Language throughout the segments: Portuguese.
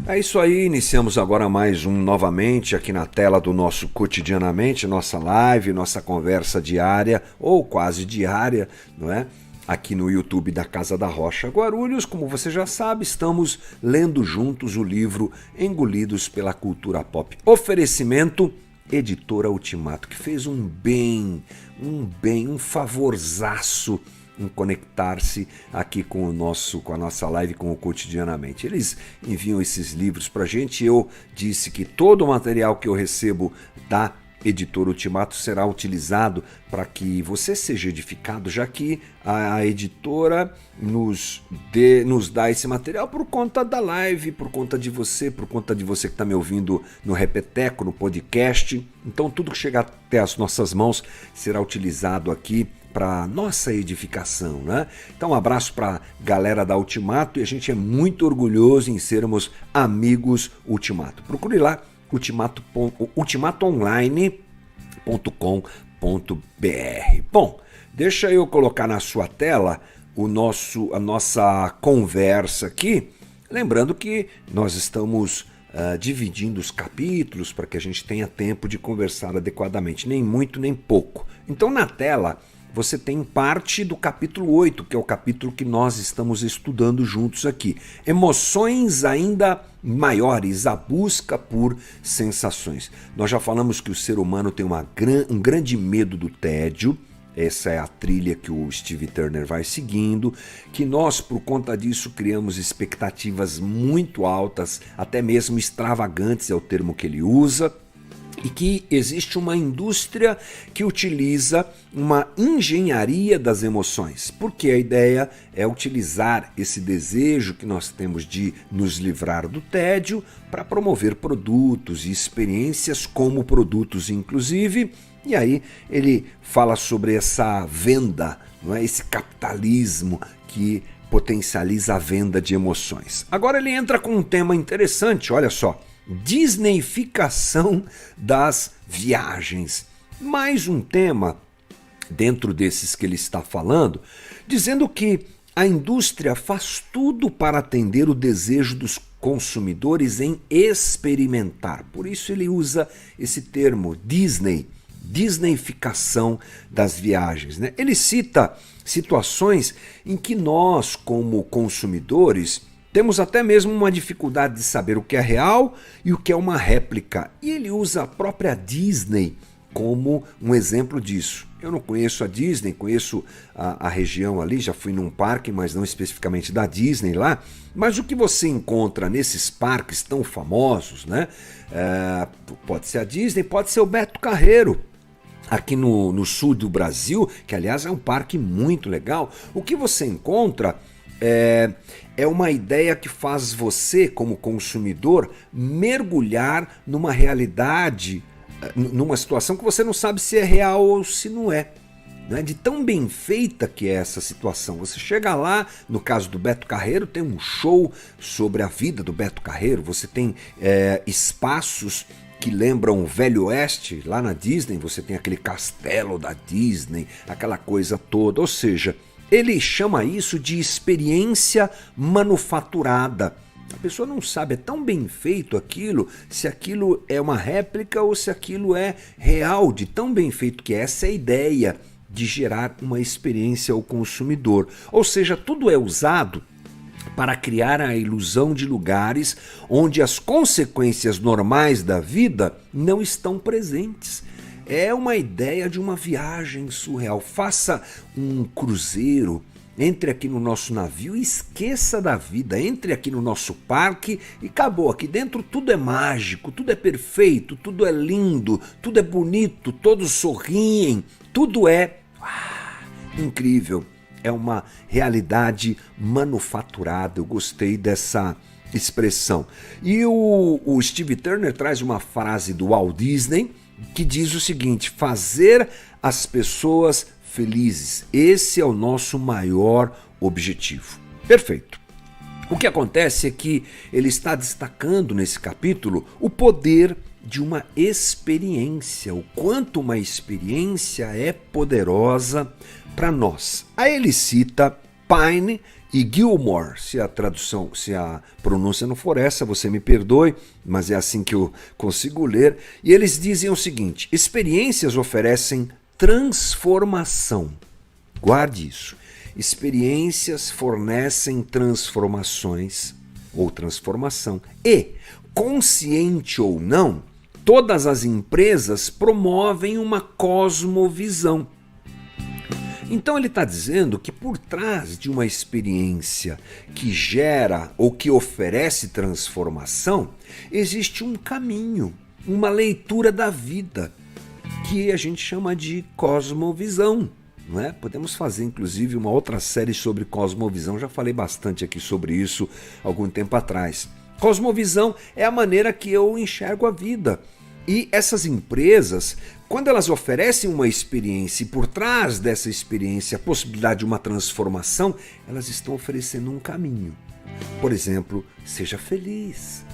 É isso aí, iniciamos agora mais um novamente aqui na tela do nosso Cotidianamente, nossa live, nossa conversa diária, ou quase diária, não é? Aqui no YouTube da Casa da Rocha Guarulhos. Como você já sabe, estamos lendo juntos o livro Engolidos pela Cultura Pop. Oferecimento Editora Ultimato, que fez um bem, um favorzaço em conectar-se aqui com a nossa live, com o Cotidianamente. Eles enviam esses livros pra gente. Eu disse que todo o material que eu recebo da Editora Ultimato será utilizado para que você seja edificado, já que a editora nos dá esse material por conta da live, por conta de você que está me ouvindo no Repeteco, no podcast. Então tudo que chegar até as nossas mãos será utilizado aqui para nossa edificação, né? Então um abraço para a galera da Ultimato, e a gente é muito orgulhoso em sermos amigos Ultimato. Procure lá ultimatoonline.com.br. Bom, deixa eu colocar na sua tela a nossa conversa aqui, lembrando que nós estamos dividindo os capítulos para que a gente tenha tempo de conversar adequadamente, nem muito nem pouco. Então na tela você tem parte do capítulo 8, que é o capítulo que nós estamos estudando juntos aqui. Emoções ainda maiores, a busca por sensações. Nós já falamos que o ser humano tem um grande medo do tédio. Essa é a trilha que o Steve Turner vai seguindo, que nós, por conta disso, criamos expectativas muito altas, até mesmo extravagantes é o termo que ele usa, e que existe uma indústria que utiliza uma engenharia das emoções, porque a ideia é utilizar esse desejo que nós temos de nos livrar do tédio para promover produtos e experiências como produtos, inclusive. E aí ele fala sobre essa venda, não é? Esse capitalismo que potencializa a venda de emoções. Agora ele entra com um tema interessante, olha só. Disneyficação das viagens. Mais um tema dentro desses que ele está falando, dizendo que a indústria faz tudo para atender o desejo dos consumidores em experimentar. Por isso ele usa esse termo Disneyficação das viagens, né? Ele cita situações em que nós, como consumidores, temos até mesmo uma dificuldade de saber o que é real e o que é uma réplica. E ele usa a própria Disney como um exemplo disso. Eu não conheço a Disney, conheço a região ali, já fui num parque, mas não especificamente da Disney lá. Mas o que você encontra nesses parques tão famosos, né? Pode ser a Disney, pode ser o Beto Carreiro. Aqui no sul do Brasil, que aliás é um parque muito legal, o que você encontra é uma ideia que faz você, como consumidor, mergulhar numa realidade, numa situação que você não sabe se é real ou se não é. Né? De tão bem feita que é essa situação. Você chega lá, no caso do Beto Carreiro, tem um show sobre a vida do Beto Carreiro, você tem espaços que lembram o Velho Oeste. Lá na Disney você tem aquele castelo da Disney, aquela coisa toda, ou seja, ele chama isso de experiência manufaturada. A pessoa não sabe, é tão bem feito aquilo, se aquilo é uma réplica ou se aquilo é real, de tão bem feito que essa é a ideia de gerar uma experiência ao consumidor. Ou seja, tudo é usado para criar a ilusão de lugares onde as consequências normais da vida não estão presentes. É uma ideia de uma viagem surreal. Faça um cruzeiro, entre aqui no nosso navio e esqueça da vida. Entre aqui no nosso parque e acabou. Aqui dentro tudo é mágico, tudo é perfeito, tudo é lindo, tudo é bonito, todos sorriem, tudo é incrível. É uma realidade manufaturada. Eu gostei dessa expressão. E o Steve Turner traz uma frase do Walt Disney que diz o seguinte: fazer as pessoas felizes. Esse é o nosso maior objetivo. Perfeito. O que acontece é que ele está destacando nesse capítulo o poder de uma experiência, o quanto uma experiência é poderosa para nós. Aí ele cita Pine e Gilmore, se a tradução, se a pronúncia não for essa, você me perdoe, mas é assim que eu consigo ler. E eles dizem o seguinte: experiências oferecem transformação. Guarde isso. Experiências fornecem transformações ou transformação. E, consciente ou não, todas as empresas promovem uma cosmovisão. Então ele está dizendo que por trás de uma experiência que gera ou que oferece transformação, existe um caminho, uma leitura da vida, que a gente chama de cosmovisão. Não é? Podemos fazer inclusive uma outra série sobre cosmovisão, já falei bastante aqui sobre isso algum tempo atrás. Cosmovisão é a maneira que eu enxergo a vida. E essas empresas, quando elas oferecem uma experiência e por trás dessa experiência a possibilidade de uma transformação, elas estão oferecendo um caminho. Por exemplo, seja feliz,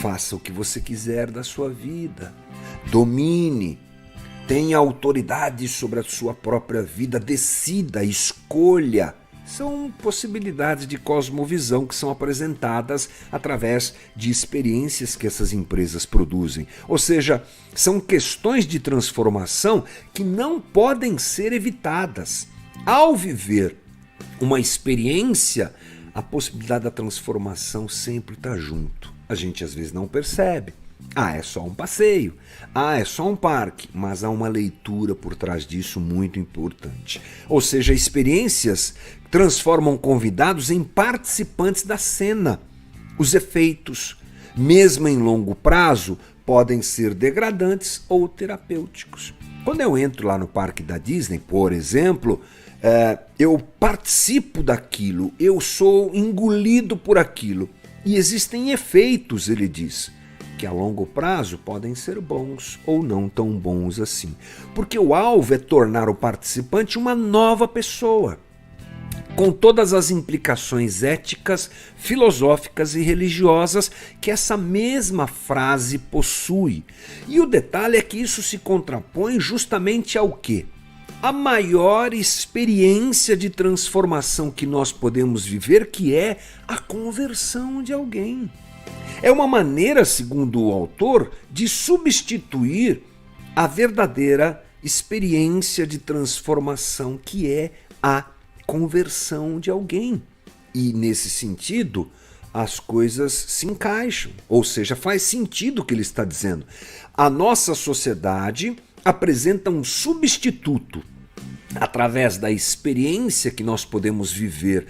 faça o que você quiser da sua vida, domine, tenha autoridade sobre a sua própria vida, decida, escolha. São possibilidades de cosmovisão que são apresentadas através de experiências que essas empresas produzem. Ou seja, são questões de transformação que não podem ser evitadas. Ao viver uma experiência, a possibilidade da transformação sempre está junto. A gente às vezes não percebe. É só um passeio, é só um parque, mas há uma leitura por trás disso muito importante. Ou seja, experiências transformam convidados em participantes da cena. Os efeitos, mesmo em longo prazo, podem ser degradantes ou terapêuticos. Quando eu entro lá no parque da Disney, por exemplo, eu participo daquilo, eu sou engolido por aquilo. E existem efeitos, ele diz, que a longo prazo podem ser bons ou não tão bons assim. Porque o alvo é tornar o participante uma nova pessoa, com todas as implicações éticas, filosóficas e religiosas que essa mesma frase possui. E o detalhe é que isso se contrapõe justamente ao quê? A maior experiência de transformação que nós podemos viver, que é a conversão de alguém. É uma maneira, segundo o autor, de substituir a verdadeira experiência de transformação, que é a conversão de alguém. E, nesse sentido, as coisas se encaixam, ou seja, faz sentido o que ele está dizendo. A nossa sociedade apresenta um substituto através da experiência que nós podemos viver,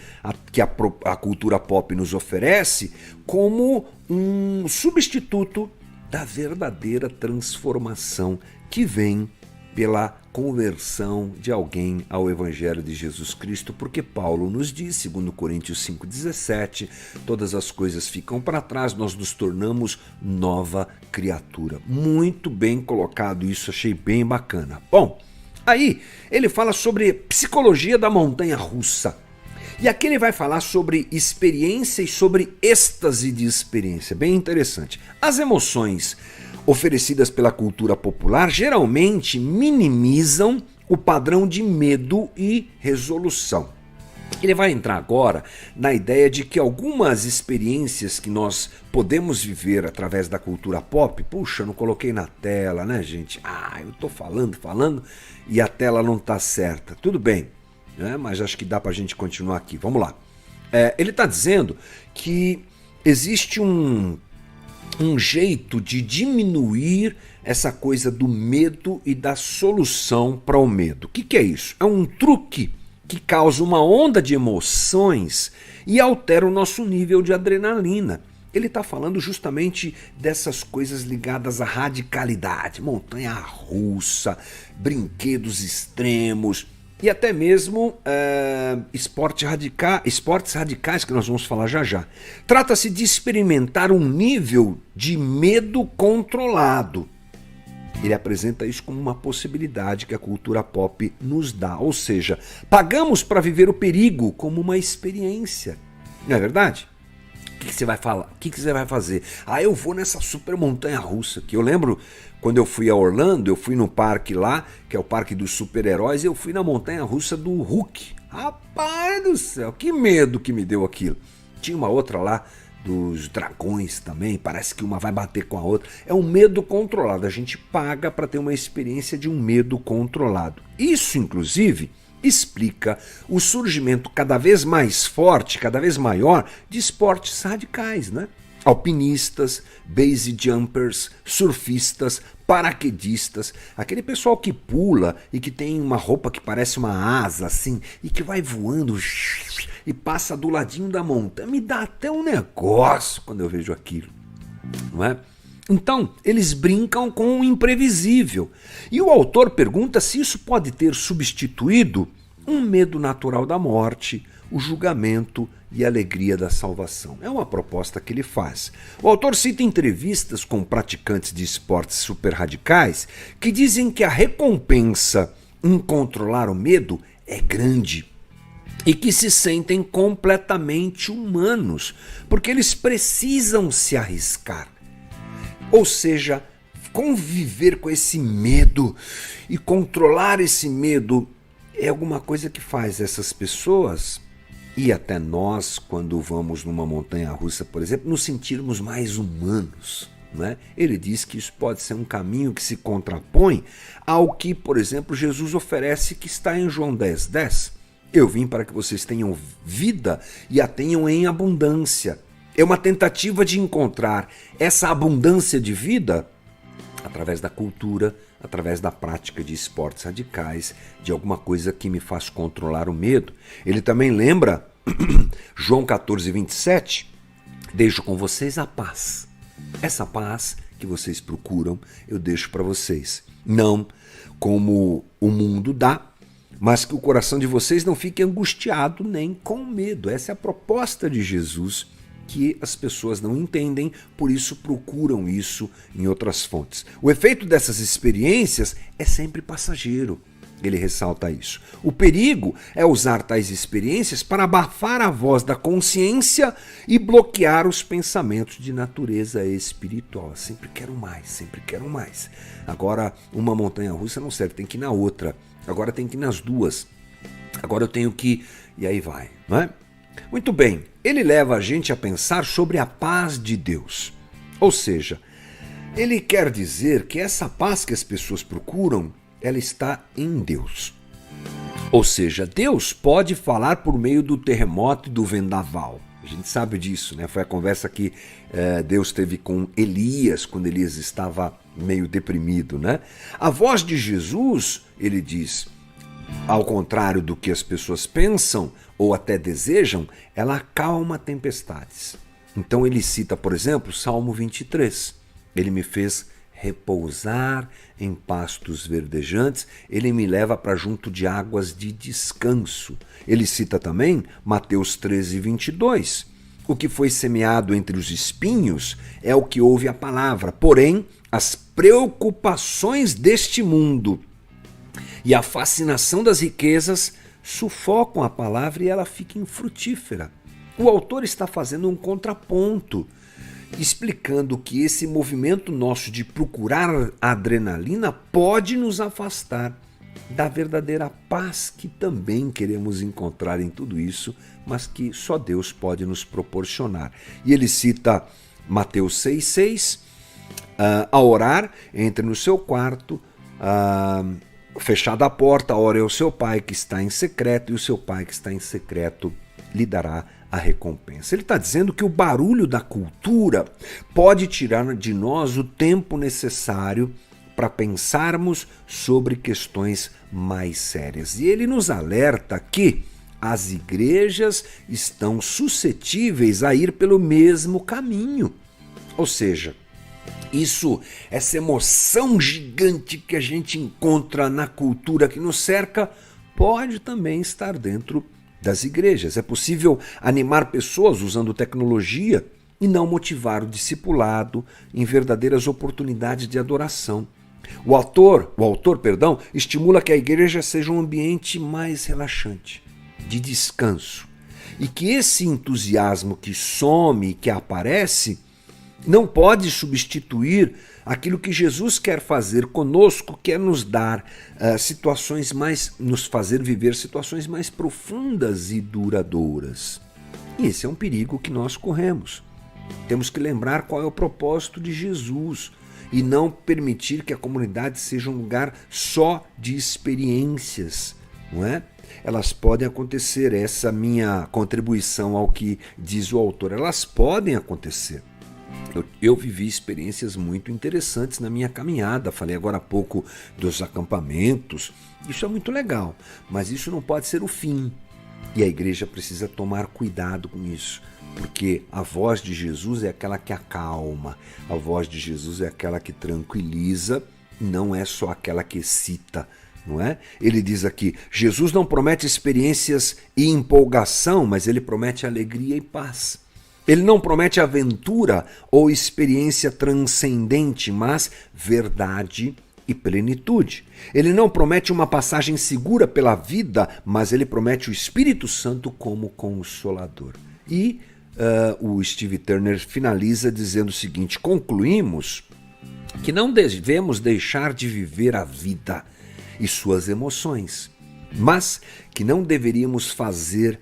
que a cultura pop nos oferece, como um substituto da verdadeira transformação que vem pela conversão de alguém ao Evangelho de Jesus Cristo, porque Paulo nos diz, segundo Coríntios 5,17, todas as coisas ficam para trás, nós nos tornamos nova criatura. Muito bem colocado isso, achei bem bacana. Bom, aí ele fala sobre psicologia da montanha-russa. E aqui ele vai falar sobre experiência e sobre êxtase de experiência. Bem interessante. As emoções oferecidas pela cultura popular geralmente minimizam o padrão de medo e resolução. Ele vai entrar agora na ideia de que algumas experiências que nós podemos viver através da cultura pop, puxa, não coloquei na tela, né, gente? Eu tô falando e a tela não tá certa. Tudo bem, né? Mas acho que dá pra gente continuar aqui. Vamos lá. Ele tá dizendo que existe um jeito de diminuir essa coisa do medo e da solução para o medo. O que é isso? É um truque que causa uma onda de emoções e altera o nosso nível de adrenalina. Ele está falando justamente dessas coisas ligadas à radicalidade, montanha-russa, brinquedos extremos e até mesmo esportes radicais, que nós vamos falar já já. Trata-se de experimentar um nível de medo controlado. Ele apresenta isso como uma possibilidade que a cultura pop nos dá. Ou seja, pagamos para viver o perigo como uma experiência. Não é verdade? O que você vai falar? O que você vai fazer? Eu vou nessa super montanha-russa. Que eu lembro quando eu fui a Orlando, eu fui no parque lá, que é o parque dos super-heróis, e eu fui na montanha-russa do Hulk. Rapaz do céu, que medo que me deu aquilo. Tinha uma outra lá dos dragões também, parece que uma vai bater com a outra. É um medo controlado, a gente paga para ter uma experiência de um medo controlado. Isso, inclusive, explica o surgimento cada vez mais forte, cada vez maior, de esportes radicais, né? Alpinistas, base jumpers, surfistas, paraquedistas, aquele pessoal que pula e que tem uma roupa que parece uma asa assim e que vai voando e passa do ladinho da montanha. Me dá até um negócio quando eu vejo aquilo, não é? Então, eles brincam com o imprevisível. E o autor pergunta se isso pode ter substituído um medo natural da morte, o julgamento e a alegria da salvação. É uma proposta que ele faz. O autor cita entrevistas com praticantes de esportes super radicais que dizem que a recompensa em controlar o medo é grande e que se sentem completamente humanos, porque eles precisam se arriscar. Ou seja, conviver com esse medo e controlar esse medo é alguma coisa que faz essas pessoas, e até nós, quando vamos numa montanha-russa, por exemplo, nos sentirmos mais humanos, né? Ele diz que isso pode ser um caminho que se contrapõe ao que, por exemplo, Jesus oferece, que está em João 10:10. Eu vim para que vocês tenham vida e a tenham em abundância. É uma tentativa de encontrar essa abundância de vida através da cultura, através da prática de esportes radicais, de alguma coisa que me faz controlar o medo. Ele também lembra João 14:27, deixo com vocês a paz. Essa paz que vocês procuram, eu deixo para vocês. Não como o mundo dá, mas que o coração de vocês não fique angustiado nem com medo. Essa é a proposta de Jesus, que as pessoas não entendem, por isso procuram isso em outras fontes. O efeito dessas experiências é sempre passageiro. Ele ressalta isso. O perigo é usar tais experiências para abafar a voz da consciência e bloquear os pensamentos de natureza espiritual. Sempre quero mais, sempre quero mais. Agora, uma montanha-russa não serve, tem que ir na outra. Agora tem que ir nas duas. Agora eu tenho que... E aí vai, não é? Muito bem, ele leva a gente a pensar sobre a paz de Deus. Ou seja, ele quer dizer que essa paz que as pessoas procuram, ela está em Deus. Ou seja, Deus pode falar por meio do terremoto e do vendaval. A gente sabe disso, né? Foi a conversa que Deus teve com Elias, quando Elias estava meio deprimido, né? A voz de Jesus, ele diz, ao contrário do que as pessoas pensam ou até desejam, ela acalma tempestades. Então ele cita, por exemplo, Salmo 23. Ele me fez repousar em pastos verdejantes, ele me leva para junto de águas de descanso. Ele cita também Mateus 13:22. O que foi semeado entre os espinhos é o que ouve a palavra, porém as preocupações deste mundo e a fascinação das riquezas sufocam a palavra e ela fica infrutífera. O autor está fazendo um contraponto, explicando que esse movimento nosso de procurar a adrenalina pode nos afastar da verdadeira paz que também queremos encontrar em tudo isso, mas que só Deus pode nos proporcionar. E ele cita Mateus 6,6, a orar, entre no seu quarto, fechada a porta, ore ao seu pai que está em secreto, e o seu pai que está em secreto lhe dará a recompensa. Ele está dizendo que o barulho da cultura pode tirar de nós o tempo necessário para pensarmos sobre questões mais sérias. E ele nos alerta que as igrejas estão suscetíveis a ir pelo mesmo caminho. Ou seja, essa emoção gigante que a gente encontra na cultura que nos cerca, pode também estar dentro das igrejas. É possível animar pessoas usando tecnologia e não motivar o discipulado em verdadeiras oportunidades de adoração. O autor, estimula que a igreja seja um ambiente mais relaxante, de descanso, e que esse entusiasmo que some e que aparece não pode substituir aquilo que Jesus quer fazer conosco, quer nos dar situações mais, nos fazer viver situações mais profundas e duradouras. E esse é um perigo que nós corremos. Temos que lembrar qual é o propósito de Jesus e não permitir que a comunidade seja um lugar só de experiências, não é? Elas podem acontecer, essa minha contribuição ao que diz o autor, elas podem acontecer. Eu vivi experiências muito interessantes na minha caminhada, falei agora há pouco dos acampamentos, isso é muito legal, mas isso não pode ser o fim. E a igreja precisa tomar cuidado com isso, porque a voz de Jesus é aquela que acalma, a voz de Jesus é aquela que tranquiliza, não é só aquela que excita, não é? Ele diz aqui, Jesus não promete experiências e empolgação, mas ele promete alegria e paz. Ele não promete aventura ou experiência transcendente, mas verdade e plenitude. Ele não promete uma passagem segura pela vida, mas ele promete o Espírito Santo como consolador. E o Steve Turner finaliza dizendo o seguinte, concluímos que não devemos deixar de viver a vida e suas emoções, mas que não deveríamos fazer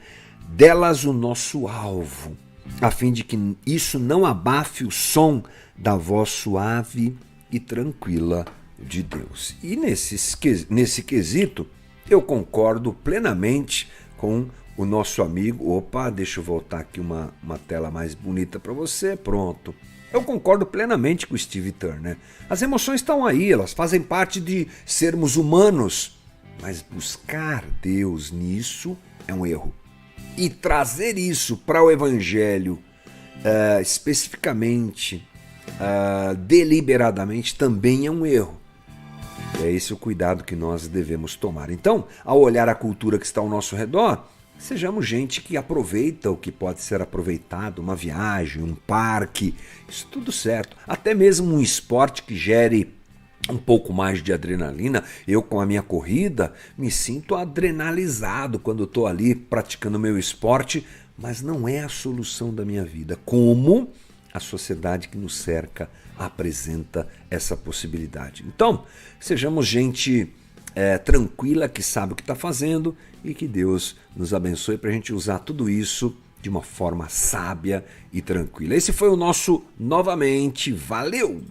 delas o nosso alvo, a fim de que isso não abafe o som da voz suave e tranquila de Deus. E nesse quesito, eu concordo plenamente com o nosso amigo. Opa, deixa eu voltar aqui uma tela mais bonita para você, pronto. Eu concordo plenamente com o Steve Turner. As emoções estão aí, elas fazem parte de sermos humanos, mas buscar Deus nisso é um erro. E trazer isso para o Evangelho, especificamente, deliberadamente, também é um erro. É esse o cuidado que nós devemos tomar. Então, ao olhar a cultura que está ao nosso redor, sejamos gente que aproveita o que pode ser aproveitado, uma viagem, um parque, isso tudo certo. Até mesmo um esporte que gere um pouco mais de adrenalina. Eu, com a minha corrida, me sinto adrenalizado quando estou ali praticando meu esporte, mas não é a solução da minha vida. Como a sociedade que nos cerca apresenta essa possibilidade. Então, sejamos gente tranquila, que sabe o que está fazendo e que Deus nos abençoe para a gente usar tudo isso de uma forma sábia e tranquila. Esse foi o nosso Novamente. Valeu!